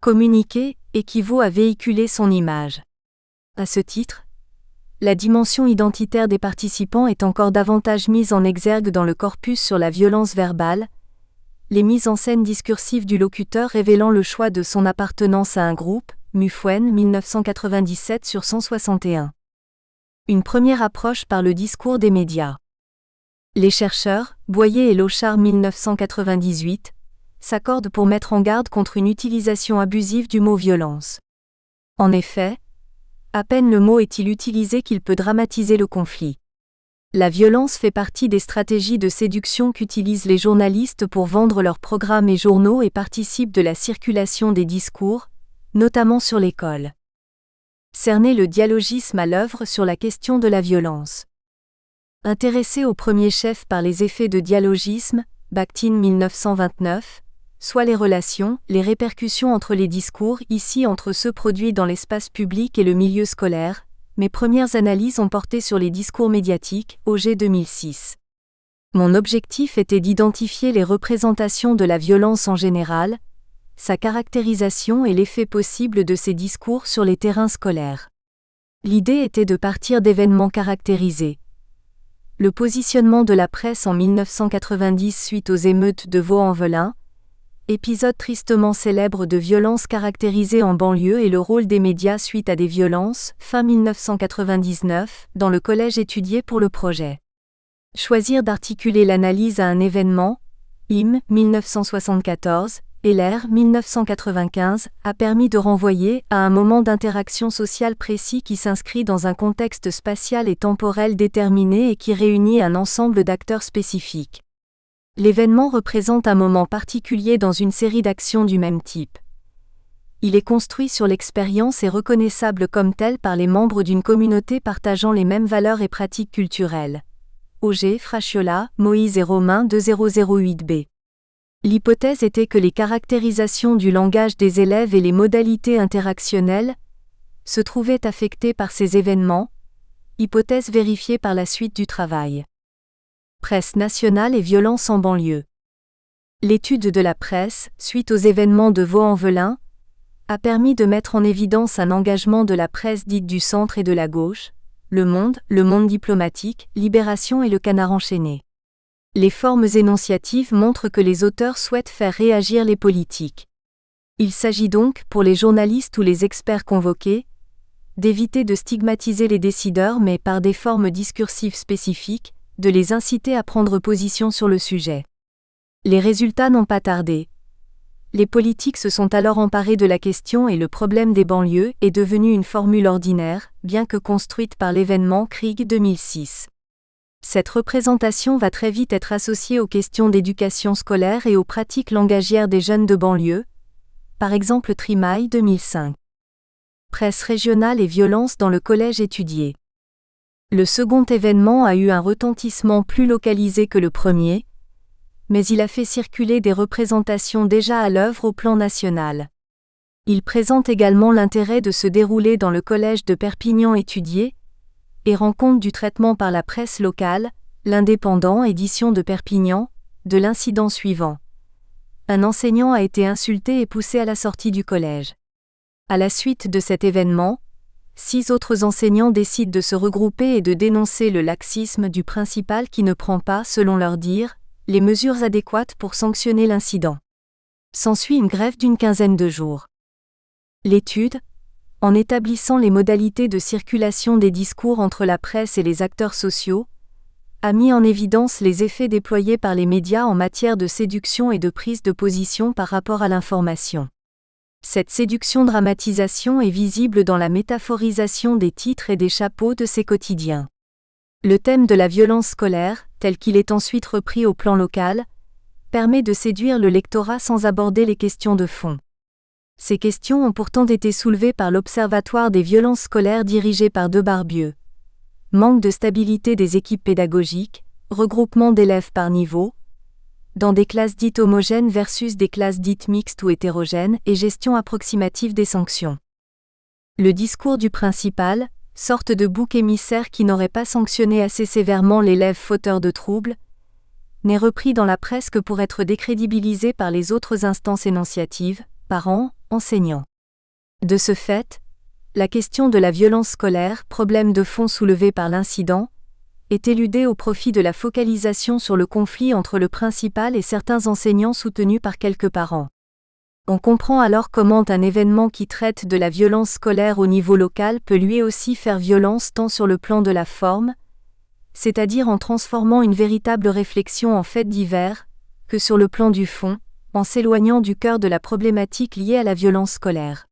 Communiquer équivaut à véhiculer son image. À ce titre, la dimension identitaire des participants est encore davantage mise en exergue dans le corpus sur la violence verbale, les mises en scène discursives du locuteur révélant le choix de son appartenance à un groupe, Mufwen 1997 sur 161. Une première approche par le discours des médias. Les chercheurs, Boyer et Lochard 1998, s'accordent pour mettre en garde contre une utilisation abusive du mot violence. En effet, à peine le mot est-il utilisé qu'il peut dramatiser le conflit. La violence fait partie des stratégies de séduction qu'utilisent les journalistes pour vendre leurs programmes et journaux et participe de la circulation des discours, notamment sur l'école. Cerner le dialogisme à l'œuvre sur la question de la violence. Intéressé au premier chef par les effets de dialogisme, Bakhtin 1929, soit les relations, les répercussions entre les discours, ici entre ceux produits dans l'espace public et le milieu scolaire, mes premières analyses ont porté sur les discours médiatiques, Auger 2006. Mon objectif était d'identifier les représentations de la violence en général, sa caractérisation et l'effet possible de ces discours sur les terrains scolaires. L'idée était de partir d'événements caractérisés. Le positionnement de la presse en 1990 suite aux émeutes de Vaux-en-Velin, épisode tristement célèbre de violences caractérisées en banlieue et le rôle des médias suite à des violences, fin 1999, dans le collège étudié pour le projet. Choisir d'articuler l'analyse à un événement, IM 1974, Heller 1995, a permis de renvoyer à un moment d'interaction sociale précis qui s'inscrit dans un contexte spatial et temporel déterminé et qui réunit un ensemble d'acteurs spécifiques. L'événement représente un moment particulier dans une série d'actions du même type. Il est construit sur l'expérience et reconnaissable comme tel par les membres d'une communauté partageant les mêmes valeurs et pratiques culturelles. Auger, Fraciola, Moïse et Romain 2008b. L'hypothèse était que les caractérisations du langage des élèves et les modalités interactionnelles se trouvaient affectées par ces événements, hypothèse vérifiée par la suite du travail. Presse nationale et violence en banlieue. L'étude de la presse, suite aux événements de Vaux-en-Velin, a permis de mettre en évidence un engagement de la presse dite du centre et de la gauche, Le Monde diplomatique, Libération et Le Canard enchaîné. Les formes énonciatives montrent que les auteurs souhaitent faire réagir les politiques. Il s'agit donc, pour les journalistes ou les experts convoqués, d'éviter de stigmatiser les décideurs mais par des formes discursives spécifiques, de les inciter à prendre position sur le sujet. Les résultats n'ont pas tardé. Les politiques se sont alors emparés de la question et le problème des banlieues est devenu une formule ordinaire, bien que construite par l'événement Krieg 2006. Cette représentation va très vite être associée aux questions d'éducation scolaire et aux pratiques langagières des jeunes de banlieue, par exemple Trimaille 2005. Presse régionale et violence dans le collège étudié. Le second événement a eu un retentissement plus localisé que le premier, mais il a fait circuler des représentations déjà à l'œuvre au plan national. Il présente également l'intérêt de se dérouler dans le collège de Perpignan étudié, et rend compte du traitement par la presse locale, l'Indépendant édition de Perpignan, de l'incident suivant. Un enseignant a été insulté et poussé à la sortie du collège. À la suite de cet événement, 6 autres enseignants décident de se regrouper et de dénoncer le laxisme du principal qui ne prend pas, selon leur dire, les mesures adéquates pour sanctionner l'incident. S'ensuit une grève d'une quinzaine de jours. L'étude, en établissant les modalités de circulation des discours entre la presse et les acteurs sociaux, a mis en évidence les effets déployés par les médias en matière de séduction et de prise de position par rapport à l'information. Cette séduction-dramatisation est visible dans la métaphorisation des titres et des chapeaux de ces quotidiens. Le thème de la violence scolaire, tel qu'il est ensuite repris au plan local, permet de séduire le lectorat sans aborder les questions de fond. Ces questions ont pourtant été soulevées par l'Observatoire des violences scolaires dirigé par Debarbieu. Manque de stabilité des équipes pédagogiques, regroupement d'élèves par niveau, dans des classes dites homogènes versus des classes dites mixtes ou hétérogènes, et gestion approximative des sanctions. Le discours du principal, sorte de bouc émissaire qui n'aurait pas sanctionné assez sévèrement l'élève fauteur de troubles, n'est repris dans la presse que pour être décrédibilisé par les autres instances énonciatives, parents, enseignants. De ce fait, la question de la violence scolaire, problème de fond soulevé par l'incident, est éludée au profit de la focalisation sur le conflit entre le principal et certains enseignants soutenus par quelques parents. On comprend alors comment un événement qui traite de la violence scolaire au niveau local peut lui aussi faire violence tant sur le plan de la forme, c'est-à-dire en transformant une véritable réflexion en fait divers, que sur le plan du fond, en s'éloignant du cœur de la problématique liée à la violence scolaire.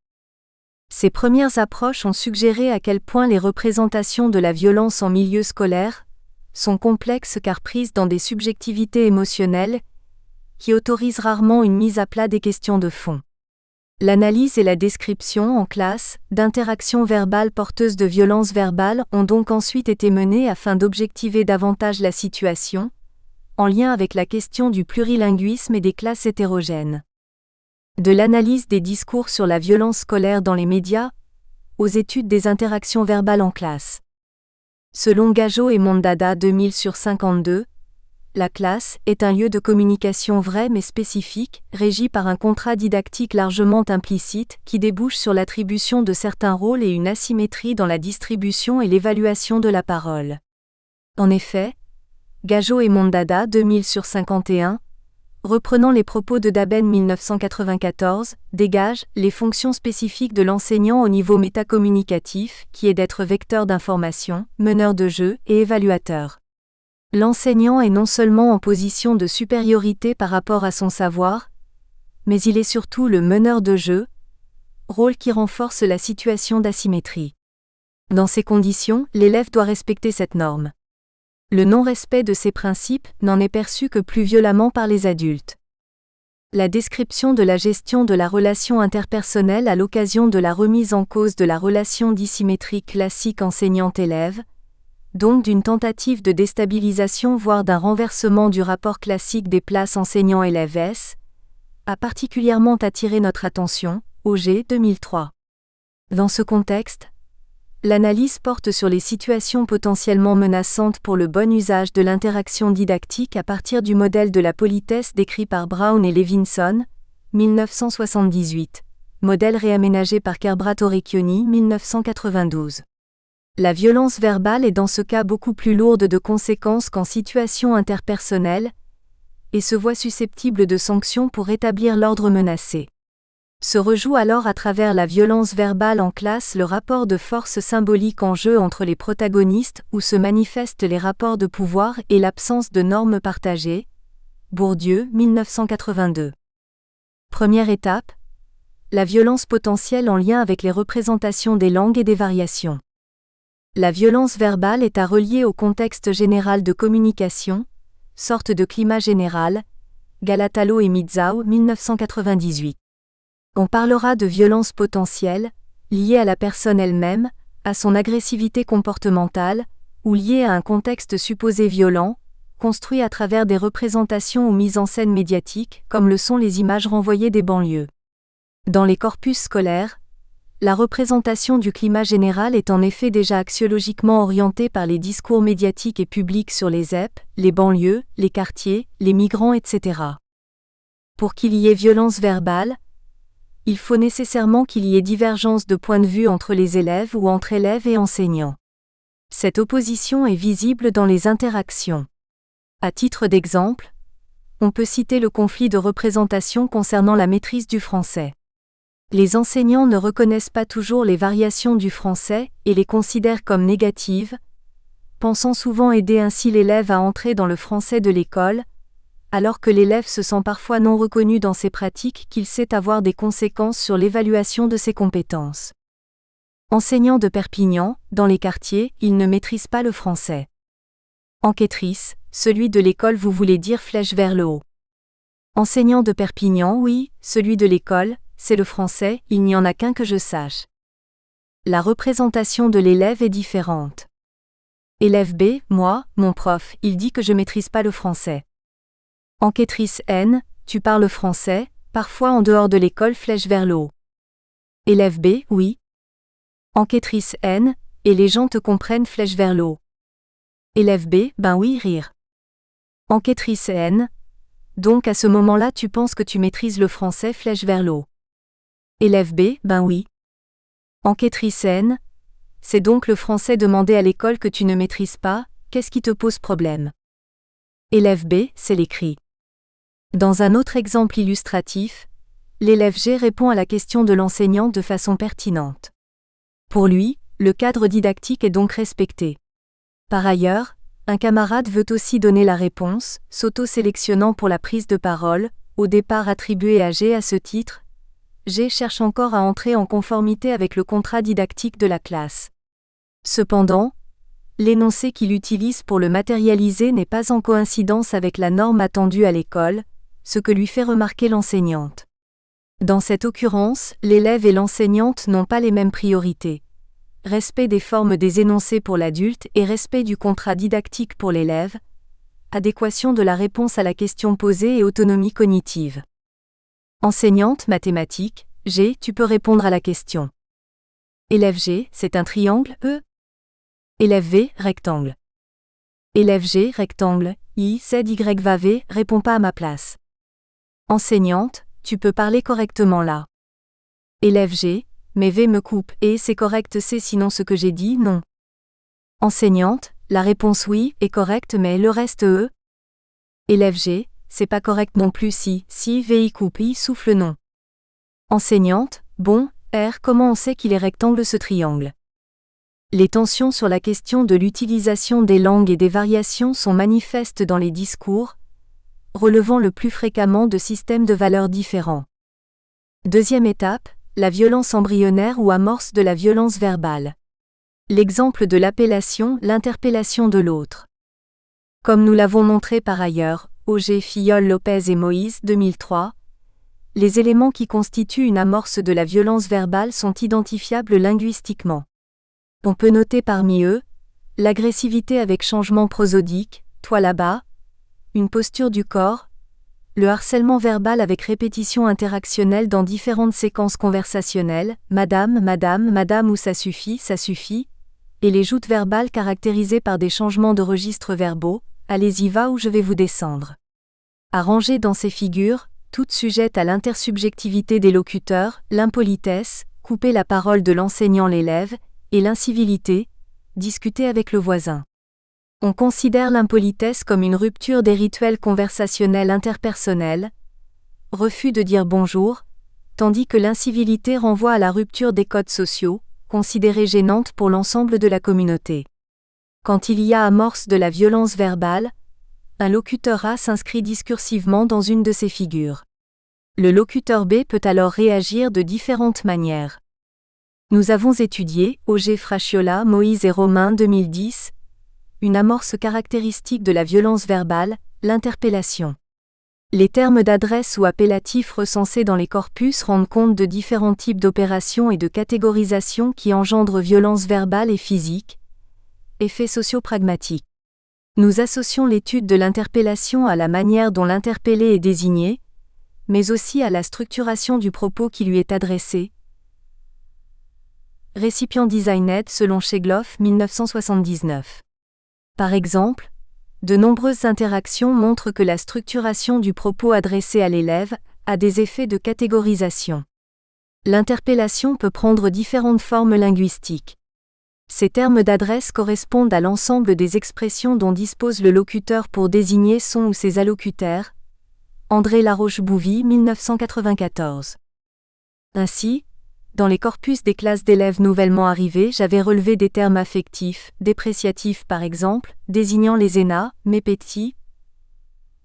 Ces premières approches ont suggéré à quel point les représentations de la violence en milieu scolaire sont complexes car prises dans des subjectivités émotionnelles qui autorisent rarement une mise à plat des questions de fond. L'analyse et la description en classe d'interactions verbales porteuses de violences verbales ont donc ensuite été menées afin d'objectiver davantage la situation, en lien avec la question du plurilinguisme et des classes hétérogènes. De l'analyse des discours sur la violence scolaire dans les médias, aux études des interactions verbales en classe. Selon Gageot et Mondada 2000/52, la classe est un lieu de communication vrai mais spécifique, régi par un contrat didactique largement implicite qui débouche sur l'attribution de certains rôles et une asymétrie dans la distribution et l'évaluation de la parole. En effet, Gageot et Mondada 2000/51, reprenant les propos de Daben 1994, dégage les fonctions spécifiques de l'enseignant au niveau métacommunicatif, qui est d'être vecteur d'information, meneur de jeu et évaluateur. L'enseignant est non seulement en position de supériorité par rapport à son savoir, mais il est surtout le meneur de jeu, rôle qui renforce la situation d'asymétrie. Dans ces conditions, l'élève doit respecter cette norme. Le non-respect de ces principes n'en est perçu que plus violemment par les adultes. La description de la gestion de la relation interpersonnelle à l'occasion de la remise en cause de la relation dissymétrie classique enseignant-élève, donc d'une tentative de déstabilisation voire d'un renversement du rapport classique des places enseignant-élève S, a particulièrement attiré notre attention, Auger 2003. Dans ce contexte, l'analyse porte sur les situations potentiellement menaçantes pour le bon usage de l'interaction didactique à partir du modèle de la politesse décrit par Brown et Levinson, 1978, modèle réaménagé par Kerbrat-Orecchioni, 1992. La violence verbale est dans ce cas beaucoup plus lourde de conséquences qu'en situation interpersonnelle, et se voit susceptible de sanctions pour rétablir l'ordre menacé. Se rejoue alors à travers la violence verbale en classe le rapport de force symbolique en jeu entre les protagonistes où se manifestent les rapports de pouvoir et l'absence de normes partagées. Bourdieu, 1982. Première étape, la violence potentielle en lien avec les représentations des langues et des variations. La violence verbale est à relier au contexte général de communication, sorte de climat général, Galatalo et Mitzau, 1998. On parlera de violence potentielle, liée à la personne elle-même, à son agressivité comportementale, ou liée à un contexte supposé violent, construit à travers des représentations ou mises en scène médiatiques, comme le sont les images renvoyées des banlieues. Dans les corpus scolaires, la représentation du climat général est en effet déjà axiologiquement orientée par les discours médiatiques et publics sur les ZEP, les banlieues, les quartiers, les migrants, etc. Pour qu'il y ait violence verbale, il faut nécessairement qu'il y ait divergence de point de vue entre les élèves ou entre élèves et enseignants. Cette opposition est visible dans les interactions. À titre d'exemple, on peut citer le conflit de représentation concernant la maîtrise du français. Les enseignants ne reconnaissent pas toujours les variations du français et les considèrent comme négatives, pensant souvent aider ainsi l'élève à entrer dans le français de l'école, alors que l'élève se sent parfois non reconnu dans ses pratiques qu'il sait avoir des conséquences sur l'évaluation de ses compétences. Enseignant de Perpignan, dans les quartiers, il ne maîtrise pas le français. Enquêtrice, celui de l'école vous voulez dire flèche vers le haut. Enseignant de Perpignan, oui, celui de l'école, c'est le français, il n'y en a qu'un que je sache. La représentation de l'élève est différente. Élève B, moi, mon prof, il dit que je maîtrise pas le français. Enquêtrice N, tu parles français, parfois en dehors de l'école flèche vers le haut. Élève B, oui. Enquêtrice N, et les gens te comprennent flèche vers le haut. Élève B, ben oui, rire. Enquêtrice N, donc à ce moment-là tu penses que tu maîtrises le français flèche vers le haut. Élève B, ben oui. Enquêtrice N, c'est donc le français demandé à l'école que tu ne maîtrises pas, qu'est-ce qui te pose problème? Élève B, c'est l'écrit. Dans un autre exemple illustratif, l'élève G répond à la question de l'enseignant de façon pertinente. Pour lui, le cadre didactique est donc respecté. Par ailleurs, un camarade veut aussi donner la réponse, s'auto-sélectionnant pour la prise de parole, au départ attribuée à G à ce titre. G cherche encore à entrer en conformité avec le contrat didactique de la classe. Cependant, l'énoncé qu'il utilise pour le matérialiser n'est pas en coïncidence avec la norme attendue à l'école, ce que lui fait remarquer l'enseignante. Dans cette occurrence, l'élève et l'enseignante n'ont pas les mêmes priorités. Respect des formes des énoncés pour l'adulte et respect du contrat didactique pour l'élève, adéquation de la réponse à la question posée et autonomie cognitive. Enseignante mathématiques, G, tu peux répondre à la question. Élève G, c'est un triangle, E. Élève V, rectangle. Élève G, rectangle, I, Z, Y, va V, réponds pas à ma place. Enseignante, tu peux parler correctement là. Élève G, mais V me coupe, et c'est correct c'est sinon ce que j'ai dit, non. Enseignante, la réponse oui, est correcte mais le reste E. Élève G, c'est pas correct non plus si V y coupe I souffle non. Enseignante, bon, R, comment on sait qu'il est rectangle ce triangle? Les tensions sur la question de l'utilisation des langues et des variations sont manifestes dans les discours, relevant le plus fréquemment de systèmes de valeurs différents. Deuxième étape, la violence embryonnaire ou amorce de la violence verbale. L'exemple de l'appellation, l'interpellation de l'autre. Comme nous l'avons montré par ailleurs, Auger, Filleul, Lopez et Moïse, 2003, les éléments qui constituent une amorce de la violence verbale sont identifiables linguistiquement. On peut noter parmi eux, l'agressivité avec changement prosodique, toi là-bas, une posture du corps, le harcèlement verbal avec répétition interactionnelle dans différentes séquences conversationnelles, madame, madame, madame ou ça suffit, et les joutes verbales caractérisées par des changements de registres verbaux, allez-y va ou je vais vous descendre. À ranger dans ces figures, toutes sujettes à l'intersubjectivité des locuteurs, l'impolitesse, couper la parole de l'enseignant l'élève, et l'incivilité, discuter avec le voisin. On considère l'impolitesse comme une rupture des rituels conversationnels interpersonnels, refus de dire bonjour, tandis que l'incivilité renvoie à la rupture des codes sociaux, considérée gênante pour l'ensemble de la communauté. Quand il y a amorce de la violence verbale, un locuteur A s'inscrit discursivement dans une de ces figures. Le locuteur B peut alors réagir de différentes manières. Nous avons étudié, Auger, Fraschiola, Moïse et Romain 2010, une amorce caractéristique de la violence verbale, l'interpellation. Les termes d'adresse ou appellatifs recensés dans les corpus rendent compte de différents types d'opérations et de catégorisations qui engendrent violence verbale et physique, effets socio-pragmatiques. Nous associons l'étude de l'interpellation à la manière dont l'interpellé est désigné, mais aussi à la structuration du propos qui lui est adressé. Récipient Designed selon Chegloff 1979. Par exemple, de nombreuses interactions montrent que la structuration du propos adressé à l'élève a des effets de catégorisation. L'interpellation peut prendre différentes formes linguistiques. Ces termes d'adresse correspondent à l'ensemble des expressions dont dispose le locuteur pour désigner son ou ses allocutaires, André Laroche-Bouvy, 1994. Ainsi, dans les corpus des classes d'élèves nouvellement arrivés, j'avais relevé des termes affectifs, dépréciatifs par exemple, désignant les ENA, mes petits,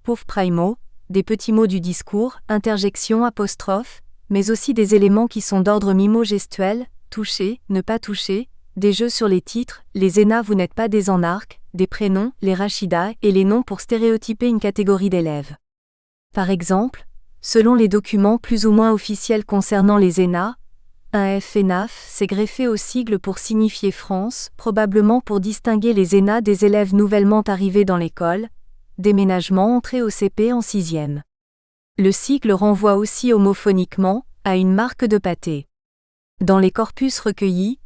pauvres primo, des petits mots du discours, interjections, apostrophes, mais aussi des éléments qui sont d'ordre mimo-gestuel, toucher, ne pas toucher, des jeux sur les titres, les ENA vous n'êtes pas des en-arc, des prénoms, les Rachida et les noms pour stéréotyper une catégorie d'élèves. Par exemple, selon les documents plus ou moins officiels concernant les ENA, un FNAF s'est greffé au sigle pour signifier France, probablement pour distinguer les ENA des élèves nouvellement arrivés dans l'école, déménagement entré au CP en 6e. Le sigle renvoie aussi homophoniquement à une marque de pâté. Dans les corpus recueillis,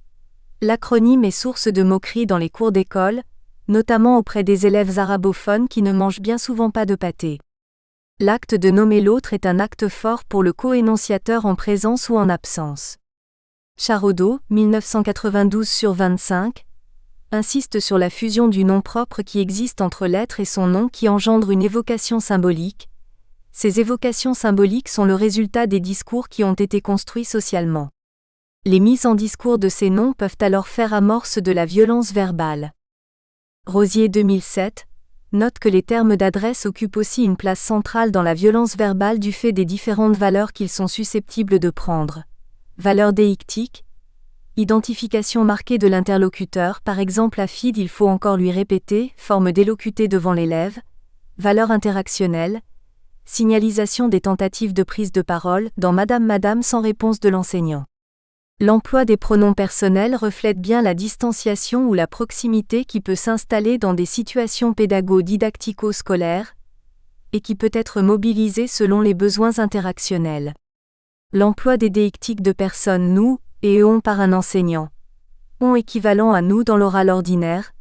l'acronyme est source de moqueries dans les cours d'école, notamment auprès des élèves arabophones qui ne mangent bien souvent pas de pâté. L'acte de nommer l'autre est un acte fort pour le co-énonciateur en présence ou en absence. Charodot, 1992/25, insiste sur la fusion du nom propre qui existe entre l'être et son nom qui engendre une évocation symbolique. Ces évocations symboliques sont le résultat des discours qui ont été construits socialement. Les mises en discours de ces noms peuvent alors faire amorce de la violence verbale. Rosier 2007 note que les termes d'adresse occupent aussi une place centrale dans la violence verbale du fait des différentes valeurs qu'ils sont susceptibles de prendre. Valeur déictique, identification marquée de l'interlocuteur, par exemple à FID il faut encore lui répéter, forme d'élocuter devant l'élève, valeur interactionnelle, signalisation des tentatives de prise de parole, dans Madame sans réponse de l'enseignant. L'emploi des pronoms personnels reflète bien la distanciation ou la proximité qui peut s'installer dans des situations pédago-didactico-scolaires et qui peut être mobilisée selon les besoins interactionnels. L'emploi des déictiques de personnes nous et on par un enseignant, on équivalent à nous dans l'oral ordinaire,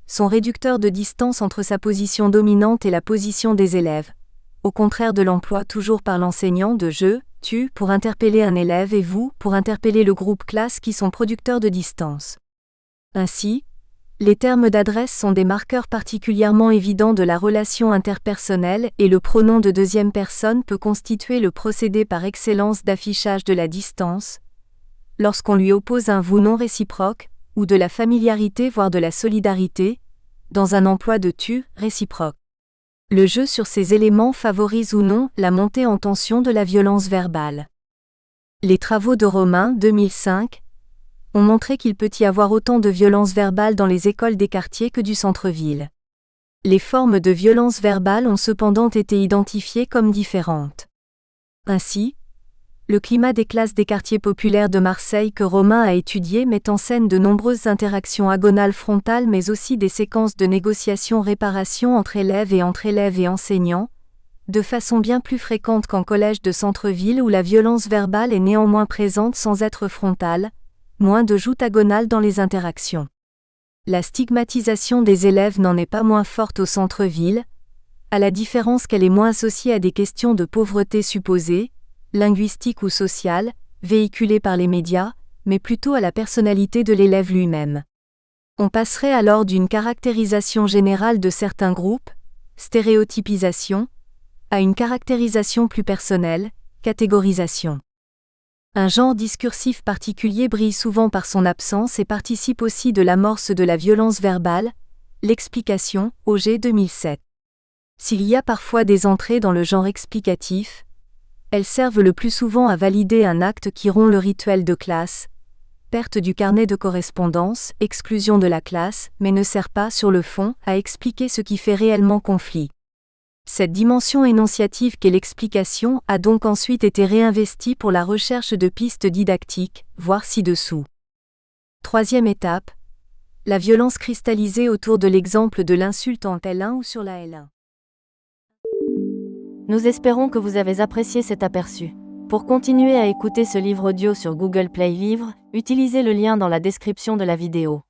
sont réducteurs de distance entre sa position dominante et la position des élèves, au contraire de l'emploi toujours par l'enseignant de je, tu pour interpeller un élève et vous pour interpeller le groupe classe qui sont producteurs de distance. Ainsi, les termes d'adresse sont des marqueurs particulièrement évidents de la relation interpersonnelle et le pronom de deuxième personne peut constituer le procédé par excellence d'affichage de la distance, lorsqu'on lui oppose un vous non réciproque, ou de la familiarité voire de la solidarité, dans un emploi de tu réciproque. Le jeu sur ces éléments favorise ou non la montée en tension de la violence verbale. Les travaux de Romain, 2005, ont montré qu'il peut y avoir autant de violence verbale dans les écoles des quartiers que du centre-ville. Les formes de violence verbale ont cependant été identifiées comme différentes. Ainsi, le climat des classes des quartiers populaires de Marseille que Romain a étudié met en scène de nombreuses interactions agonales frontales mais aussi des séquences de négociations-réparation entre élèves et enseignants, de façon bien plus fréquente qu'en collège de centre-ville où la violence verbale est néanmoins présente sans être frontale, moins de joutes agonales dans les interactions. La stigmatisation des élèves n'en est pas moins forte au centre-ville, à la différence qu'elle est moins associée à des questions de pauvreté supposée, linguistique ou sociale, véhiculée par les médias, mais plutôt à la personnalité de l'élève lui-même. On passerait alors d'une caractérisation générale de certains groupes, stéréotypisation, à une caractérisation plus personnelle, catégorisation. Un genre discursif particulier brille souvent par son absence et participe aussi de l'amorce de la violence verbale, l'explication, Auger 2007. S'il y a parfois des entrées dans le genre explicatif, elles servent le plus souvent à valider un acte qui rompt le rituel de classe, perte du carnet de correspondance, exclusion de la classe, mais ne sert pas, sur le fond, à expliquer ce qui fait réellement conflit. Cette dimension énonciative qu'est l'explication a donc ensuite été réinvestie pour la recherche de pistes didactiques, voir ci-dessous. Troisième étape, la violence cristallisée autour de l'exemple de l'insulte en L1 ou sur la L1. Nous espérons que vous avez apprécié cet aperçu. Pour continuer à écouter ce livre audio sur Google Play Livres, utilisez le lien dans la description de la vidéo.